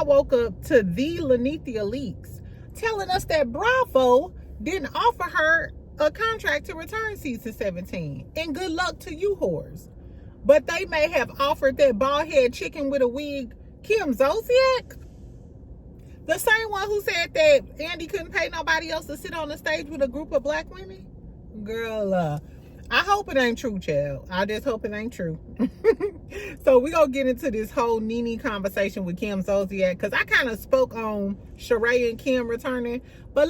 woke up to the Lanithia leaks telling us that Bravo didn't offer her a contract to return season 17. And good luck to you whores. But they may have offered that bald-head chicken with a wig, Kim Zolciak, the same one who said that Andy couldn't pay nobody else to sit on the stage with a group of black women. Girl, I hope it ain't true, child. I just hope it ain't true. So we're going to get into this whole Nene conversation with Kim Zolciak, because I kind of spoke on Sheree and Kim returning. But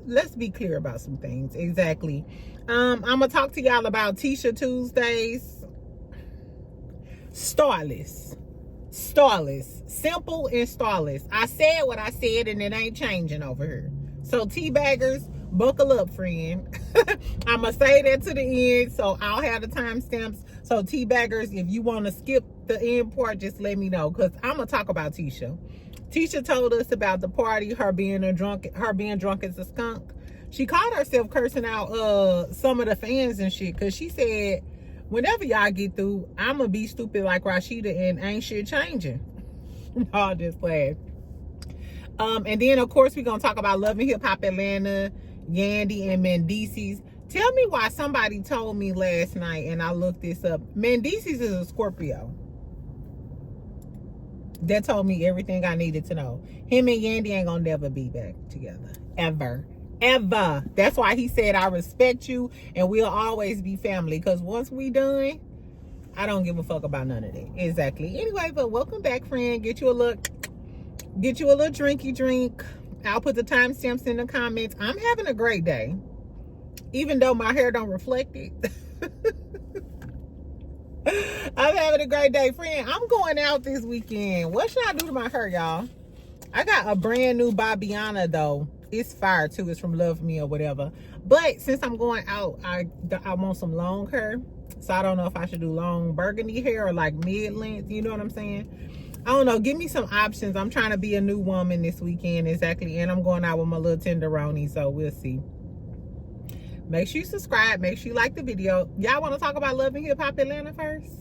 let's be clear about some things. Exactly. I'm going to talk to y'all about Tisha Tuesdays. Starless. Simple and starless. I said what I said, and it ain't changing over here. So teabaggers, buckle up, friend. I'm going to say that to the end, so I'll have the timestamps. So teabaggers, if you want to skip the end part, just let me know, because I'm going to talk about Tisha. Tisha told us about the party, her being drunk as a skunk. She caught herself cursing out some of the fans and shit, because she said, whenever y'all get through, I'm going to be stupid like Rasheeda and ain't shit changing. No, just laugh. And then, of course, we're going to talk about Love and Hip Hop Atlanta, Yandy, and Mendeecees. Tell me why somebody told me last night, and I looked this up. Mendeecees is a Scorpio. That told me everything I needed to know. Him and Yandy ain't going to never be back together. Ever. That's why he said, I respect you, and we'll always be family. Because once we done, I don't give a fuck about none of that. Exactly. Anyway, but welcome back, friend. Get you a little drinky drink. I'll put the timestamps in the comments. I'm having a great day, even though my hair don't reflect it. I'm having a great day, friend. I'm going out this weekend. What should I do to my hair, y'all? I got a brand new Bobbiana, though. It's fire too. It's from Love Me or whatever. But since I'm going out, I want some long hair. So I don't know if I should do long burgundy hair or like mid-length. You know what I'm saying? I don't know. Give me some options. I'm trying to be a new woman this weekend. Exactly. And I'm going out with my little tenderoni. So we'll see. Make sure you subscribe. Make sure you like the video. Y'all want to talk about Love and Hip Hop Atlanta first?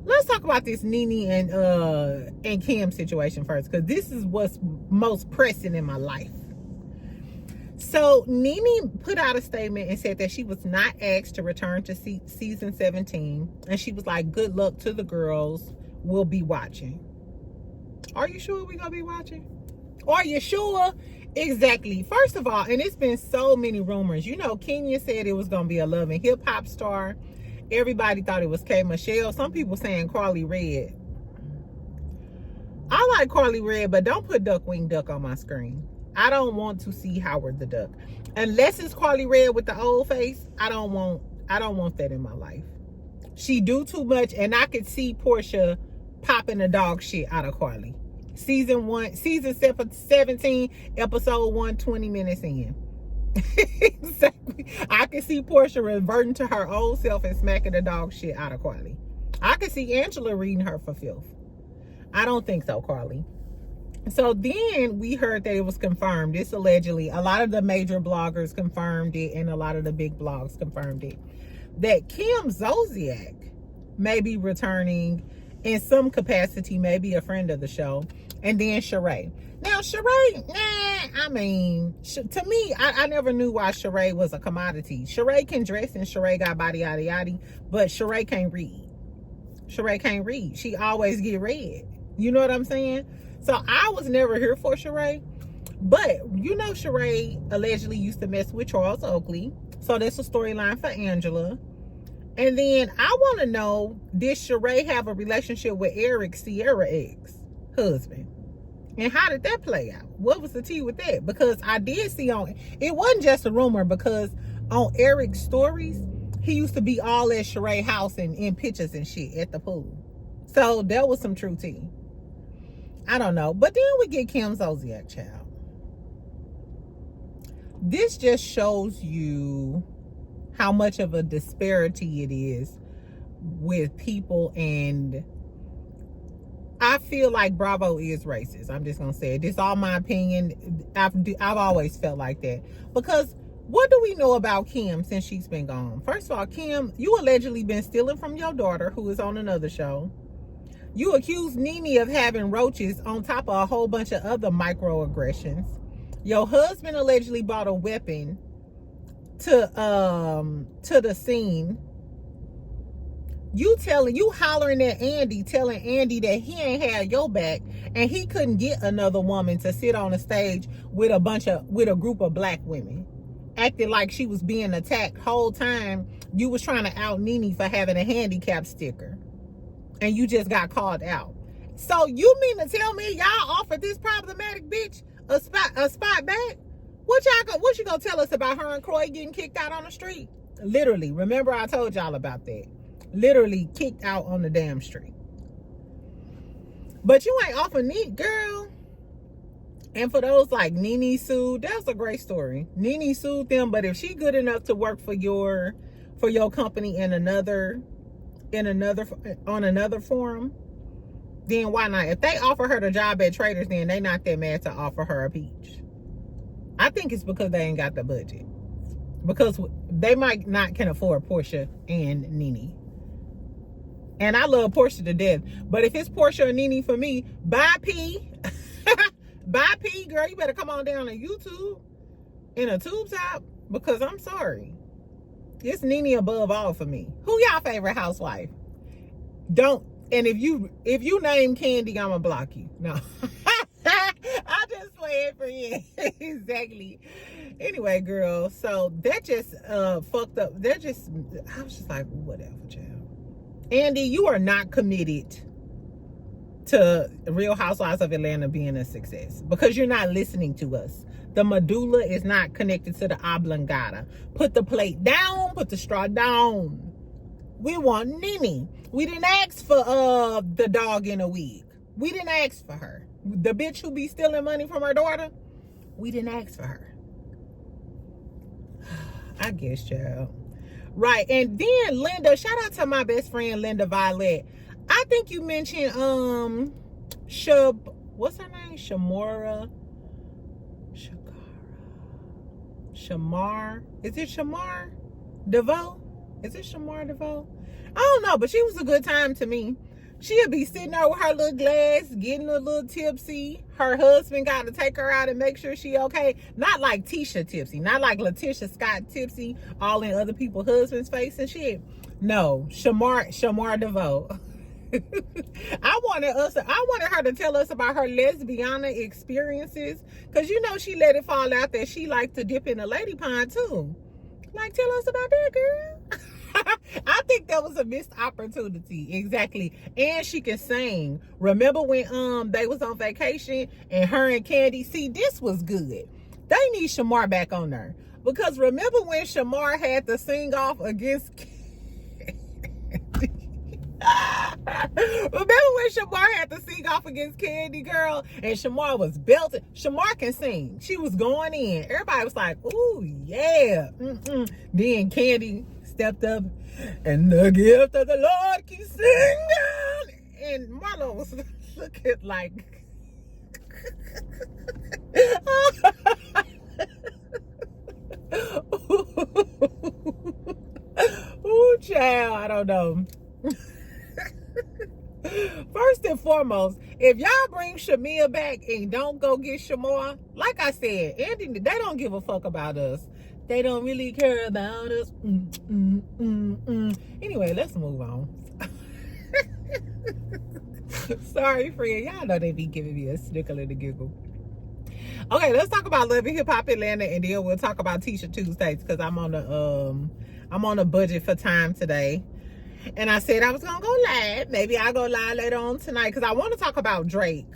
Let's talk about this Nene and Kim situation first, because this is what's most pressing in my life. So Nene put out a statement and said that she was not asked to return to season 17. And she was like, good luck to the girls. We'll be watching. Are you sure we're going to be watching? Are you sure? Exactly. First of all, and it's been so many rumors. You know, Kenya said it was going to be a Love and Hip Hop star. Everybody thought it was K. Michelle. Some people saying Carly Red. I like Carly Red, but don't put Duckwing Duck on my screen. I don't want to see Howard the Duck. Unless it's Carly Red with the old face, I don't want that in my life. She do too much, and I could see Portia popping the dog shit out of Carly. Season 17, episode 1, 20 minutes in. Exactly. I can see Portia reverting to her old self and smacking the dog shit out of Carly. I can see Angela reading her for filth. I don't think so, Carly. So then we heard that it was confirmed. This allegedly, a lot of the major bloggers confirmed it, and a lot of the big blogs confirmed it, that Kim Zolciak may be returning in some capacity, maybe a friend of the show, and then Sheree. Now, Sheree, to me, I never knew why Sheree was a commodity. Sheree can dress, and Sheree got body, yada, yada, but Sheree can't read. Sheree can't read. She always get read. You know what I'm saying? So I was never here for Sheree. But, you know, Sheree allegedly used to mess with Charles Oakley. So that's a storyline for Angela. And then I want to know, did Sheree have a relationship with Eric, Sierra's ex-husband? And how did that play out? What was the tea with that? Because I did see it wasn't just a rumor, because on Eric's stories, he used to be all at Sheree's house and in pictures and shit at the pool. So that was some true tea. I don't know. But then we get Kim Zolciak, child. This just shows you how much of a disparity it is with people, and I feel like Bravo is racist. I'm just gonna say it. This is all my opinion. I've always felt like that, because what do we know about Kim since she's been gone? First of all, Kim, you allegedly been stealing from your daughter, who is on another show. You accuse Nene of having roaches on top of a whole bunch of other microaggressions. Your husband allegedly brought a weapon to the scene. You hollering at Andy, telling Andy that he ain't had your back, and he couldn't get another woman to sit on a stage with a group of black women, acting like she was being attacked. Whole time you was trying to out Nene for having a handicap sticker, and you just got called out. So you mean to tell me y'all offered this problematic bitch a spot back? What you gonna tell us about her and Croy getting kicked out on the street? Literally, remember I told y'all about that. Literally kicked out on the damn street. But you ain't offer Nene, girl. And for those like Nene sued, that's a great story. Nene sued them, but if she good enough to work for your company on another forum, then why not? If they offer her the job at Traders, then they not that mad to offer her a peach. I think it's because they ain't got the budget. Because they might not can afford Portia and Nene. And I love Portia to death. But if it's Portia or Nene for me, bye P. Bye P, girl. You better come on down to YouTube in a tube top. Because I'm sorry. It's Nene above all for me. Who y'all favorite housewife? Don't. And if you name Candy, I'ma block you. No. I just play it for you. Exactly. Anyway, girl. So that just fucked up. I was just like, whatever, child. Andy, you are not committed to Real Housewives of Atlanta being a success because you're not listening to us. The medulla is not connected to the oblongata. Put the plate down, put the straw down. We want Nene. We didn't ask for the dog in a wig. We didn't ask for her. The bitch who be stealing money from her daughter, we didn't ask for her. I guess, child. Right. And then Linda, shout out to my best friend Linda Violet. I think you mentioned what's her name? Shamara. Shamar. Is it Shamar DeVoe? Is it Shamar DeVoe? I don't know, but she was a good time to me. She'll be sitting there with her little glass, getting a little tipsy. Her husband got to take her out and make sure she okay. Not like Tisha tipsy, not like Letitia Scott tipsy, all in other people's husbands' face and shit. No, Shamar DeVoe. I wanted her to tell us about her lesbiana experiences, because you know she let it fall out that she liked to dip in a lady pond too. Like, tell us about that, girl. I think that was a missed opportunity. Exactly. And she can sing. Remember when they was on vacation and her and Candy, see, this was good. They need Shamar back on there. Because remember when Shamar had to sing off against remember when Shamar had to sing off against Candy, girl, and Shamar was belting. Shamar can sing. She was going in. Everybody was like, ooh, yeah. Then Candy stepped up, and the gift of the Lord keeps singing. And Marlo was looking like ooh, child, I don't know. First and foremost, if y'all bring Shamia back and don't go get Shamar, like I said, Andy, they don't give a fuck about us. They don't really care about us. Anyway, let's move on. Sorry, friend. Y'all know they be giving me a snickle and a giggle. Okay, let's talk about Love and Hip Hop Atlanta, and then we'll talk about Tisha Tuesdays, because I'm on a budget for time today. And I said I was gonna go live. Maybe I'll go live later on tonight, because I want to talk about Drake.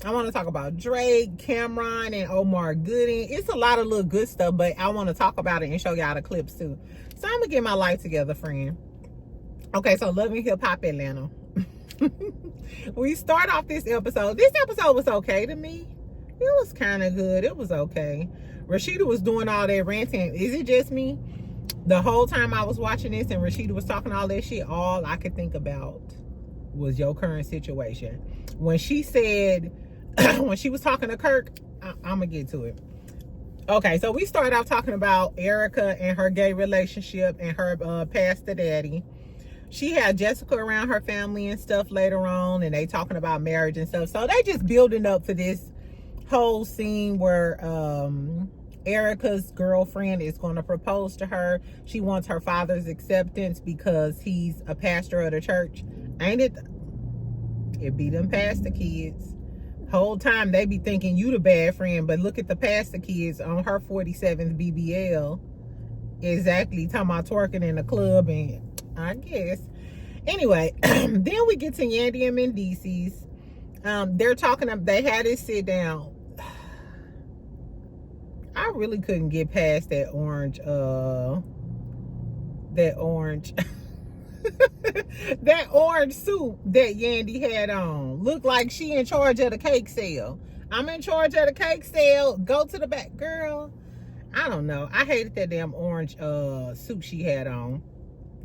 I want to talk about Drake, Cameron, and Omar Gooding. It's a lot of little good stuff, but I want to talk about it and show y'all the clips too. So I'm gonna get my life together, friend. Okay, so Love and Hip Hop Atlanta. We start off this episode. This episode was okay to me. It was kind of good. It was okay. Rasheeda was doing all that ranting. Is it just me? The whole time I was watching this and Rasheeda was talking all that shit, all I could think about was your current situation. When she said, when she was talking to Kirk, I'm gonna get to it. Okay, so we started out talking about Erica and her gay relationship and her pastor daddy. she had Jessica around her family and stuff later on, and they talking about marriage and stuff. So they just building up for this whole scene where Erica's girlfriend is going to propose to her. She wants her father's acceptance because he's a pastor of the church. Ain't it? It be them pastor kids. Whole time they be thinking you the bad friend, but look at the pastor kids on her 47th BBL. Exactly, talking about twerking in the club, and I guess. Anyway, then we get to Yandy and Mendeecees. They're talking, they had it sit down. I really couldn't get past that orange that orange suit that Yandy had on. Looked like she in charge of the cake sale. I'm in charge of the cake sale. Go to the back, girl. I don't know. I hated that damn orange suit she had on.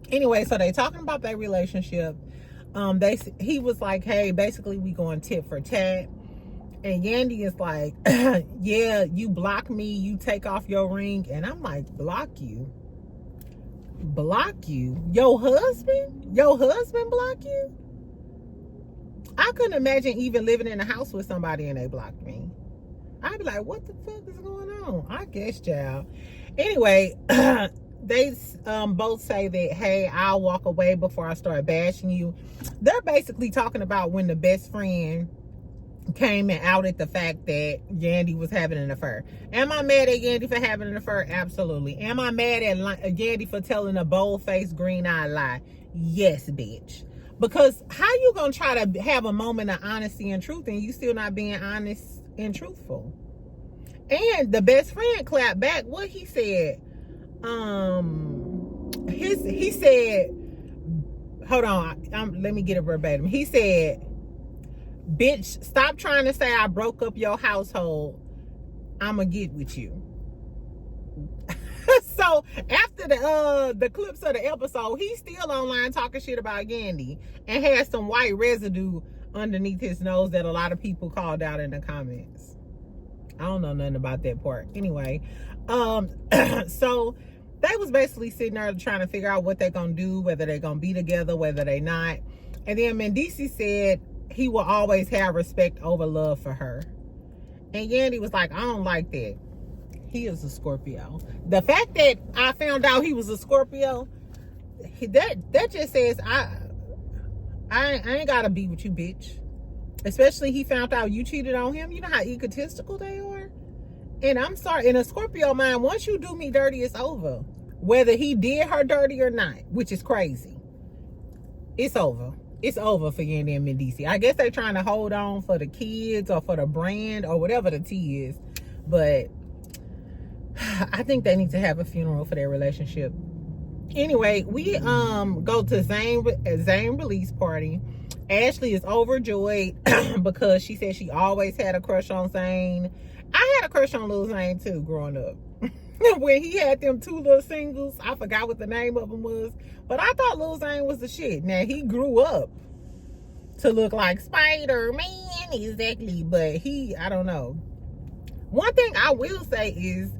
Anyway, so they talking about their relationship. He was like, hey, basically we going tit for tat. And Yandy is like, yeah, you block me, you take off your ring. And I'm like, block you? Block you? Your husband? Your husband block you? I couldn't imagine even living in a house with somebody and they blocked me. I'd be like, what the fuck is going on? I guess, child. Anyway, they both say that, hey, I'll walk away before I start bashing you. They're basically talking about when the best friend came and outed the fact that Yandy was having an affair. Am I mad at Yandy for having an affair? Absolutely. Am I mad at Yandy for telling a bold-faced, green-eyed lie? Yes, bitch. Because how you gonna try to have a moment of honesty and truth and you still not being honest and truthful? And the best friend clapped back. What he said? He said, hold on, let me get it verbatim. He said, bitch, stop trying to say I broke up your household. I'ma get with you. So after the clips of the episode, he's still online talking shit about Yandy and has some white residue underneath his nose that a lot of people called out in the comments. I don't know nothing about that part. Anyway, so they was basically sitting there trying to figure out what they're gonna do, whether they're gonna be together, whether they not. And then Mendeecees said he will always have respect over love for her. And Yandy was like, I don't like that. He is a Scorpio. The fact that I found out he was a Scorpio, that just says I ain't gotta be with you, bitch. Especially he found out you cheated on him. You know how egotistical they are? And I'm sorry, in a Scorpio mind, once you do me dirty, it's over. Whether he did her dirty or not, which is crazy. It's over. It's over for Yandy and Mendeecees. I guess they're trying to hold on for the kids or for the brand or whatever the tea is. But I think they need to have a funeral for their relationship. Anyway, we go to Zane release party. Ashley is overjoyed because she said she always had a crush on Zane. I had a crush on Lil Zane too growing up. When he had them two little singles, I forgot what the name of them was, but I thought Lil Zane was the shit. Now he grew up to look like Spider-Man, exactly, but I don't know. One thing I will say is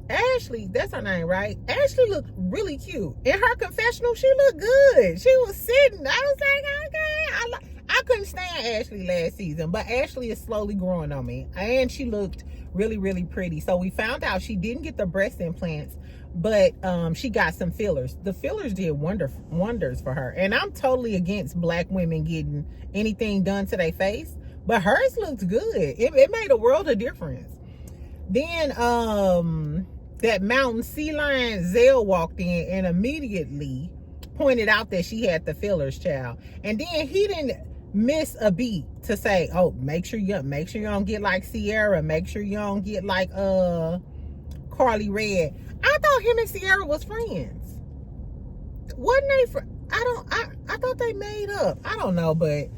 Ashley, that's her name, right? Ashley looked really cute. In her confessional, she looked good. She was sitting. I was like, okay. I couldn't stand Ashley last season, but Ashley is slowly growing on me. And she looked really, really pretty. So we found out she didn't get the breast implants, but she got some fillers. The fillers did wonders for her. And I'm totally against black women getting anything done to their face, but hers looked good. It made a world of difference. Then that mountain sea lion Zell walked in and immediately pointed out that she had the fillers, child. And then he didn't miss a beat to say, oh, make sure you don't get like Sierra, make sure you don't get like Carly Red. I thought him and Sierra was friends. Wasn't they I thought they made up. I don't know, but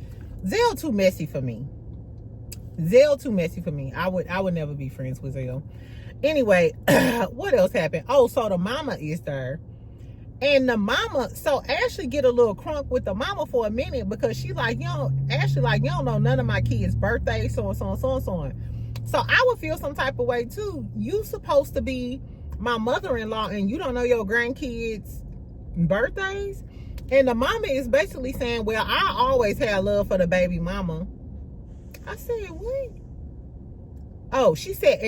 Zell too messy for me. I would never be friends with Zell. Anyway, what else happened? Oh, so the mama is there. And the mama, so Ashley get a little crunk with the mama for a minute because she like, Ashley like, you don't know none of my kids' birthdays, so and so and so and so on. So I would feel some type of way too. You supposed to be my mother-in-law and you don't know your grandkids' birthdays? And the mama is basically saying, well, I always had love for the baby mama. I said, what? Oh, she said,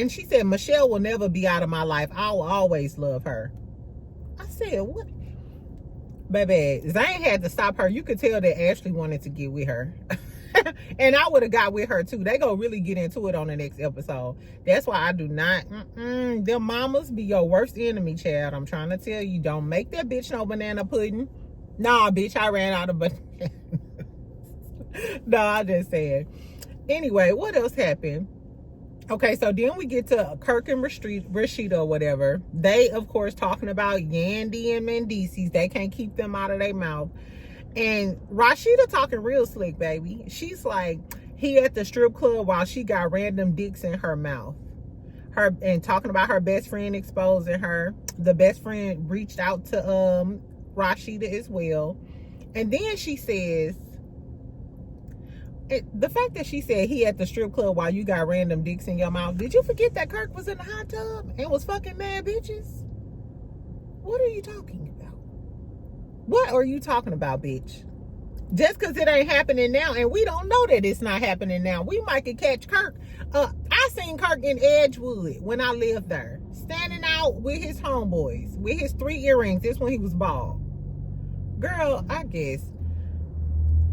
Michelle will never be out of my life. I will always love her. I said, what? Baby, Zane had to stop her. You could tell that Ashley wanted to get with her. And I would have got with her too. They gonna really get into it on the next episode. That's why I do not. Them mamas be your worst enemy, child. I'm trying to tell you, don't make that bitch no banana pudding. Nah, bitch, I ran out of banana. No, I just said. Anyway, what else happened? Okay, so then we get to Kirk and Rasheeda or whatever. They, of course, talking about Yandy and Mendeecees. They can't keep them out of their mouth. And Rasheeda talking real slick, baby. She's like, he at the strip club while she got random dicks in her mouth. And talking about her best friend exposing her. The best friend reached out to Rasheeda as well. And then she says, the fact that she said he at the strip club while you got random dicks in your mouth. Did you forget that Kirk was in the hot tub and was fucking mad bitches? What are you talking about? What are you talking about, bitch? Just because it ain't happening now, and we don't know that it's not happening now. We might could catch Kirk. I seen Kirk in Edgewood when I lived there, standing out with his homeboys, with his 3 earrings. This when he was bald. Girl, I guess.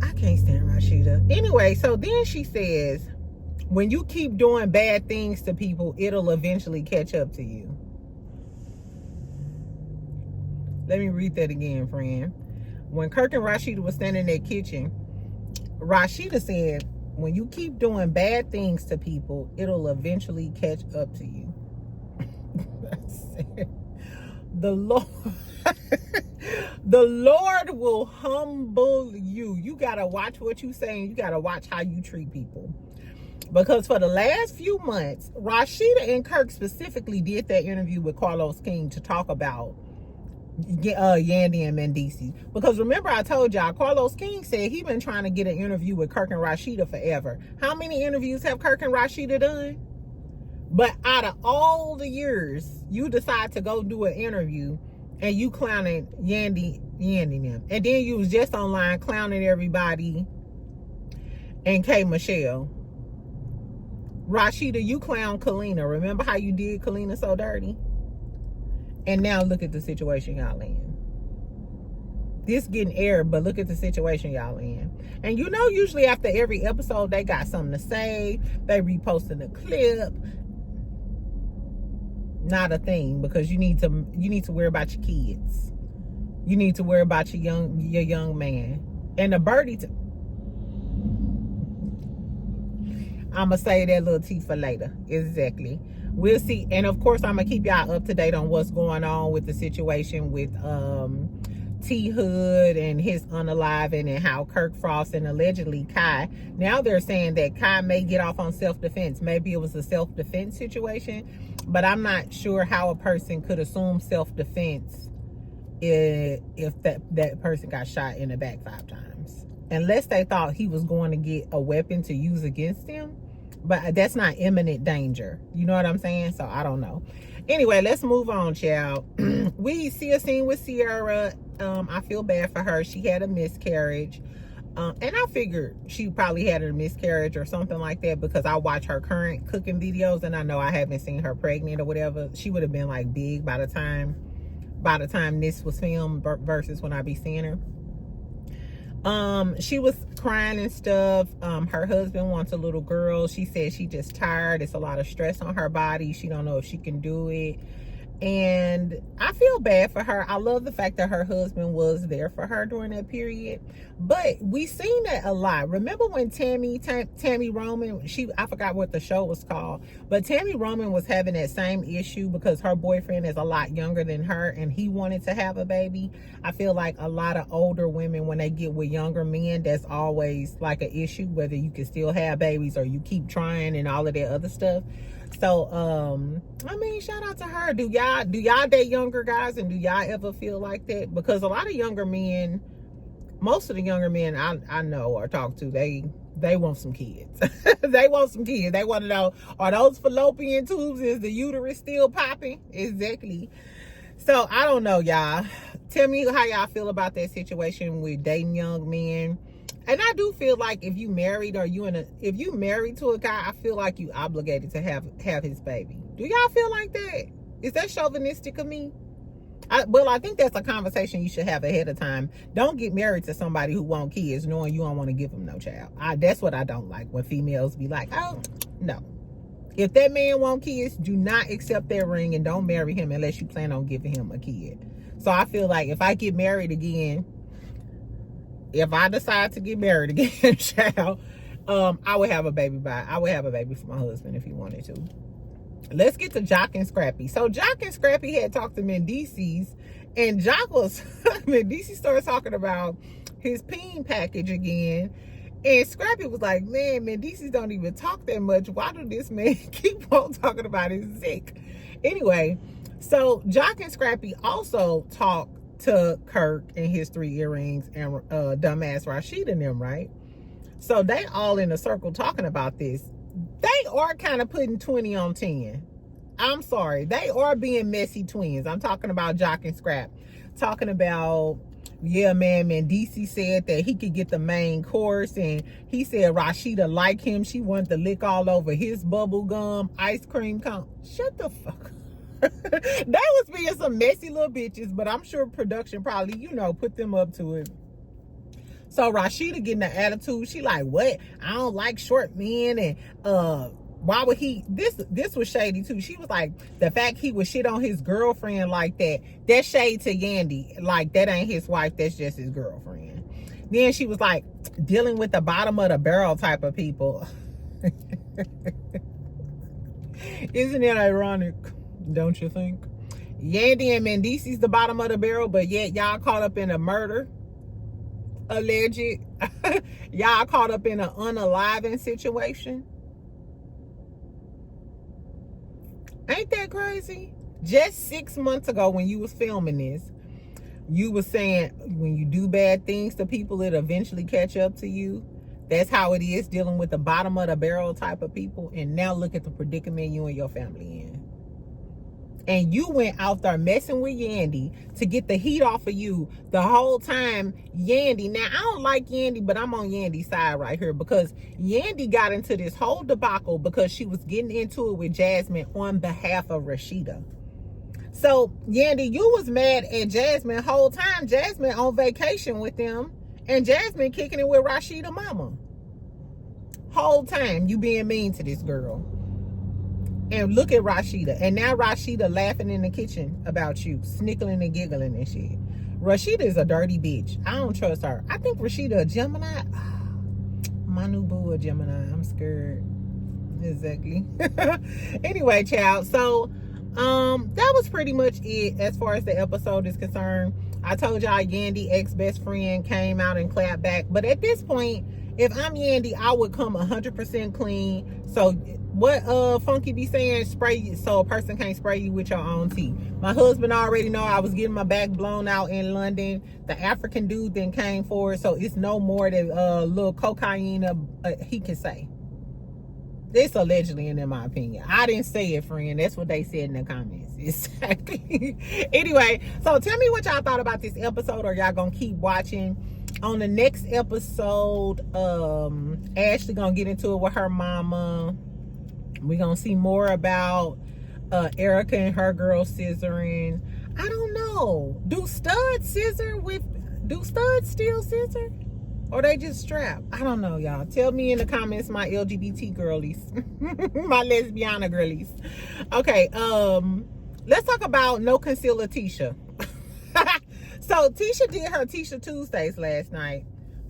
I can't stand Rasheeda. Anyway, so then she says, when you keep doing bad things to people, it'll eventually catch up to you. Let me read that again, friend. When Kirk and Rasheeda was standing in their kitchen, Rasheeda said, when you keep doing bad things to people, it'll eventually catch up to you. I said, the Lord... The Lord will humble you. You got to watch what you say, and you got to watch how you treat people. Because for the last few months, Rasheeda and Kirk specifically did that interview with Carlos King to talk about Yandy and Mendeecees. Because remember, I told y'all, Carlos King said he been trying to get an interview with Kirk and Rasheeda forever. How many interviews have Kirk and Rasheeda done? But out of all the years, you decide to go do an interview and you clowning Yandy them. And then you was just online clowning everybody and K. Michelle. Rasheeda, you clown Kalina. Remember how you did Kalina so dirty? And now look at the situation y'all in. This getting aired, but look at the situation y'all in. And you know, usually after every episode, they got something to say. They reposting a clip. Not a thing, because you need to worry about your kids. You need to worry about your young man. And the birdie I'ma say that little tea for later. Exactly. We'll see. And of course, I'm gonna keep y'all up to date on what's going on with the situation with T Hood and his unaliving, and how Kirk Frost and allegedly Kai. Now they're saying that Kai may get off on self-defense. Maybe it was a self-defense situation, but I'm not sure how a person could assume self-defense if that person got shot in the back 5 times. Unless they thought he was going to get a weapon to use against them. But that's not imminent danger. You know what I'm saying? So I don't know. Anyway, let's move on, child. We see a scene with Sierra. I feel bad for her. She had a miscarriage. And I figured she probably had a miscarriage or something like that, because I watch her current cooking videos and I know I haven't seen her pregnant or whatever. She would have been like big by the time this was filmed versus when I be seeing her. She was crying and stuff. Her husband wants a little girl. She said she just tired. It's a lot of stress on her body. She don't know if she can do it. And I feel bad for her. I love the fact that her husband was there for her during that period. But we seen that a lot. Remember when Tammy Roman, I forgot what the show was called, but Tammy Roman was having that same issue because her boyfriend is a lot younger than her and he wanted to have a baby. I feel like a lot of older women, when they get with younger men, that's always like an issue, whether you can still have babies or you keep trying and all of that other stuff. So, I mean, shout out to her. Do y'all date younger guys, and do y'all ever feel like that? Because a lot of younger men, most of the younger men I know or talk to, they want some kids. They want some kids. They want to know, are those fallopian tubes, is the uterus still popping? Exactly. So I don't know, y'all. Tell me how y'all feel about that situation with dating young men. And I do feel like if you married or if you married to a guy, I feel like you obligated to have his baby. Do y'all feel like that? Is that chauvinistic of me? Well, I think that's a conversation you should have ahead of time. Don't get married to somebody who want kids knowing you don't want to give them no child. That's what I don't like, when females be like, oh, no. If that man want kids, do not accept that ring and don't marry him unless you plan on giving him a kid. So I feel like if I get married again, if I decide to get married again, child, I would have a baby for my husband if he wanted to. Let's get to Jock and Scrappy. So Jock and Scrappy had talked to Mendices, and Jock was Mendices started talking about his peen package again, and Scrappy was like, man, Mendices don't even talk that much. Why do this man keep on talking about his dick? Anyway, so Jock and Scrappy also talked to Kirk and his 3 earrings and dumbass Rasheeda and them, right? So they all in a circle talking about this. They are kind of putting 20 on 10. I'm sorry. They are being messy twins. I'm talking about Jock and Scrap. Talking about, yeah, man, Mendices said that he could get the main course, and he said Rasheeda like him. She wanted to lick all over his bubble gum ice cream cone. Shut the fuck up. They was being some messy little bitches, but I'm sure production probably, put them up to it. So Rasheeda getting the attitude. She like, what? I don't like short men, and why would he? This was shady too. She was like, the fact he would shit on his girlfriend like that's shade to Yandy. Like, that ain't his wife, that's just his girlfriend. Then she was like, dealing with the bottom of the barrel type of people. Isn't it ironic? Don't you think? Yandy and Mendices the bottom of the barrel, but yet y'all caught up in a murder. Alleged. Y'all caught up in an unaliving situation. Ain't that crazy? Just 6 months ago when you was filming this, you was saying when you do bad things to people, it eventually catch up to you. That's how it is dealing with the bottom of the barrel type of people. And now look at the predicament you and your family in. And you went out there messing with Yandy to get the heat off of you the whole time. Yandy, now I don't like Yandy, but I'm on Yandy's side right here, because Yandy got into this whole debacle because she was getting into it with Jasmine on behalf of Rasheeda. So Yandy, you was mad at Jasmine whole time. Jasmine on vacation with them, and Jasmine kicking it with Rasheeda mama. Whole time you being mean to this girl. And look at Rasheeda. And now Rasheeda laughing in the kitchen about you, snickling and giggling and shit. Rasheeda is a dirty bitch. I don't trust her. I think Rasheeda a Gemini. My new boo a Gemini. I'm scared. Exactly. Anyway, child. So, that was pretty much it as far as the episode is concerned. I told y'all Yandy ex-best friend came out and clapped back. But at this point, if I'm Yandy, I would come 100% clean. So what Funky be saying, spray you so a person can't spray you with your own tea. My husband already know I was getting my back blown out in London. The African dude then came forward, so it's no more than little cocaine he can say. It's allegedly, in my opinion. I didn't say it, friend. That's what they said in the comments. Exactly. Anyway, so tell me what y'all thought about this episode, or y'all gonna keep watching. On the next episode, Ashley gonna get into it with her mama. We're gonna see more about Erica and her girl scissoring. I don't know. Do studs still scissor? Or they just strap? I don't know, y'all. Tell me in the comments, my LGBT girlies. My lesbiana girlies. Okay, let's talk about No Concealer Tisha. So Tisha did her Tisha Tuesdays last night.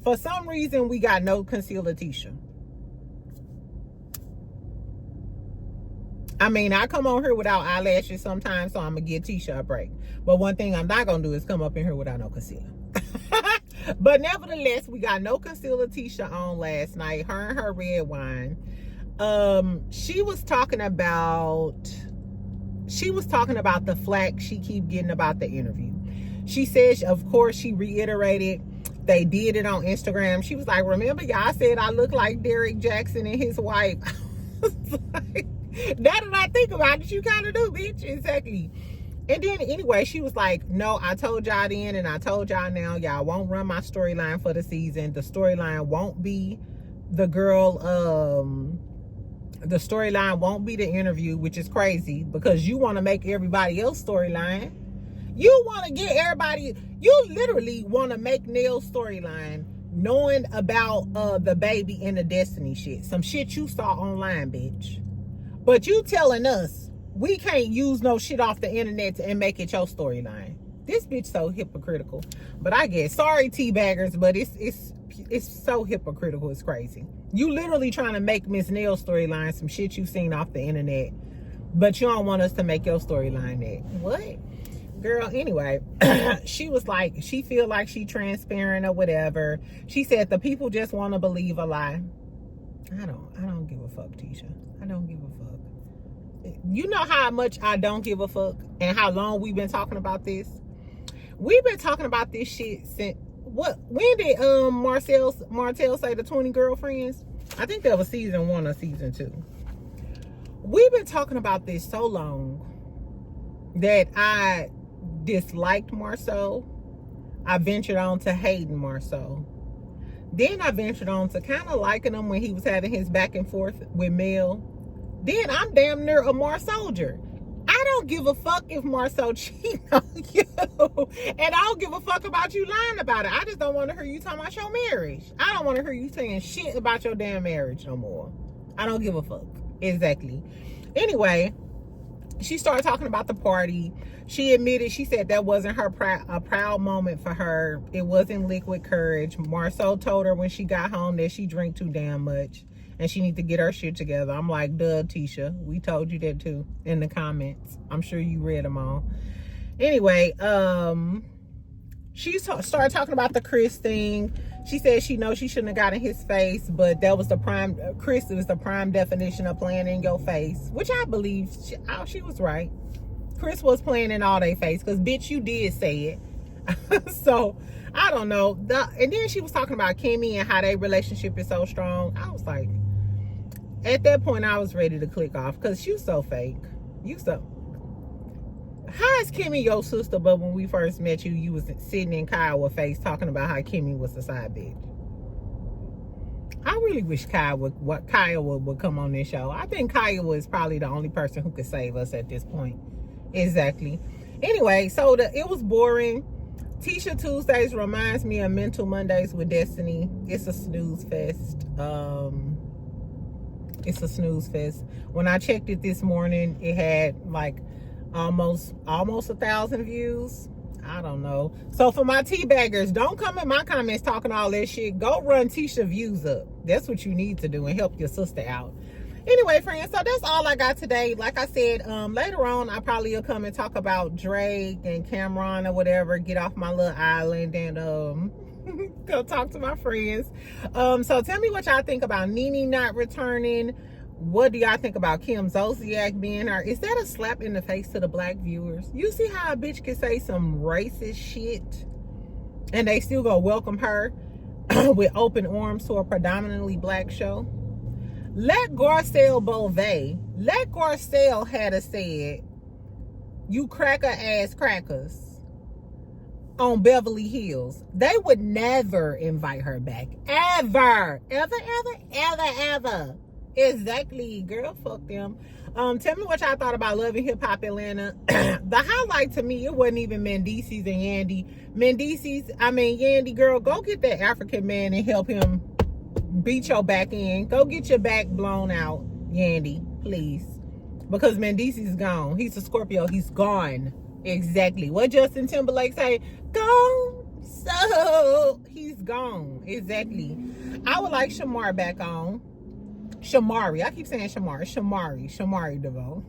For some reason, we got No Concealer Tisha. I mean, I come on here without eyelashes sometimes, so I'm going to give Tisha a break. But one thing I'm not going to do is come up in here without no concealer. But nevertheless, we got No Concealer Tisha on last night. Her and her red wine. She was talking about the flack she keep getting about the interview. She said, of course, she reiterated they did it on Instagram. She was like, remember y'all said I look like Derek Jackson and his wife? I was like, now that I think about it, you kind of do, bitch. Exactly. And then anyway, she was like, no, I told y'all then and I told y'all now, y'all won't run my storyline for the season. The storyline won't be the girl, the storyline won't be the interview, which is crazy because you want to make everybody else storyline. You want to get everybody, you literally want to make Nell's storyline knowing about the baby and the Destiny shit. Some shit you saw online, bitch. But you telling us we can't use no shit off the internet and make it your storyline. This bitch so hypocritical. But I guess, sorry teabaggers, but it's so hypocritical, it's crazy. You literally trying to make Miss Nell's storyline some shit you seen off the internet, but you don't want us to make your storyline that. What? Girl, anyway, she was like, she feel like she transparent or whatever. She said the people just want to believe a lie. I don't give a fuck, Tisha. I don't give a fuck. You know how much I don't give a fuck and how long we've been talking about this? We've been talking about this shit since, when did Martell say the 20 girlfriends? I think that was season 1 or season 2. We've been talking about this so long that I disliked Marceau. I ventured on to hating Marceau. Then I ventured on to kind of liking him when he was having his back and forth with Mel. Then I'm damn near a Marsoldier. I don't give a fuck if Marceau cheat on you. And I don't give a fuck about you lying about it. I just don't want to hear you talking about your marriage. I don't want to hear you saying shit about your damn marriage no more. I don't give a fuck. Exactly. Anyway, she started talking about the party. She admitted, she said that wasn't a proud moment for her. It wasn't liquid courage. Marceau told her when she got home that she drank too damn much and she need to get her shit together. I'm like, duh, Tisha. We told you that too in the comments. I'm sure you read them all. Anyway, she started talking about the Chris thing. She said she knows she shouldn't have got in his face, but that was the prime, Chris was the prime definition of playing in your face, which I believe she was right. Chris was playing in all their face because, bitch, you did say it. So, I don't know. And then she was talking about Kimmy and how their relationship is so strong. I was like, at that point, I was ready to click off because you so fake. You so... How is Kimmy your sister, but when we first met you, you was sitting in Kiowa's face talking about how Kimmy was the side bitch? I really wish Kiowa would come on this show. I think Kiowa is probably the only person who could save us at this point. Exactly. Anyway, so it was boring. Tisha Tuesdays reminds me of Mental Mondays with Destiny. It's a snooze fest. It's a snooze fest. When I checked it this morning, it had like almost 1,000 views. I don't know. So for my teabaggers, don't come in my comments talking all that shit. Go run Tisha views up. That's what you need to do and help your sister out. Anyway, friends, so that's all I got today. Like I said, later on, I probably will come and talk about Drake and Cameron or whatever. Get off my little island and go talk to my friends. So tell me what y'all think about Nene not returning. What do y'all think about Kim Zolciak being her? Is that a slap in the face to the black viewers? You see how a bitch can say some racist shit and they still go welcome her with open arms to a predominantly black show? Let Garcelle Beauvais, let Garcelle had said, you cracker ass crackers on Beverly Hills. They would never invite her back. Ever. Ever, ever, ever, ever. Exactly, girl, fuck them. Tell me what y'all thought about Love and Hip Hop Atlanta. The highlight to me, it wasn't even Mendeecees and Yandy. Yandy, girl, go get that African man and help him beat your back in. Go get your back blown out, Yandy, please. Because Mendeecees is gone. He's a Scorpio. He's gone. Exactly. What Justin Timberlake say? Gone. So he's gone. Exactly. I would like Shamar back on. Shamari. I keep saying Shamar. Shamari DeVoe.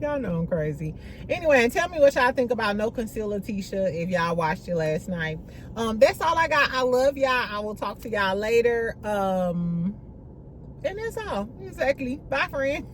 Y'all know I'm crazy. Anyway, and tell me what y'all think about No Concealer Tisha if y'all watched it last night. That's all I got. I love y'all. I will talk to y'all later. And that's all. Exactly. Bye, friend.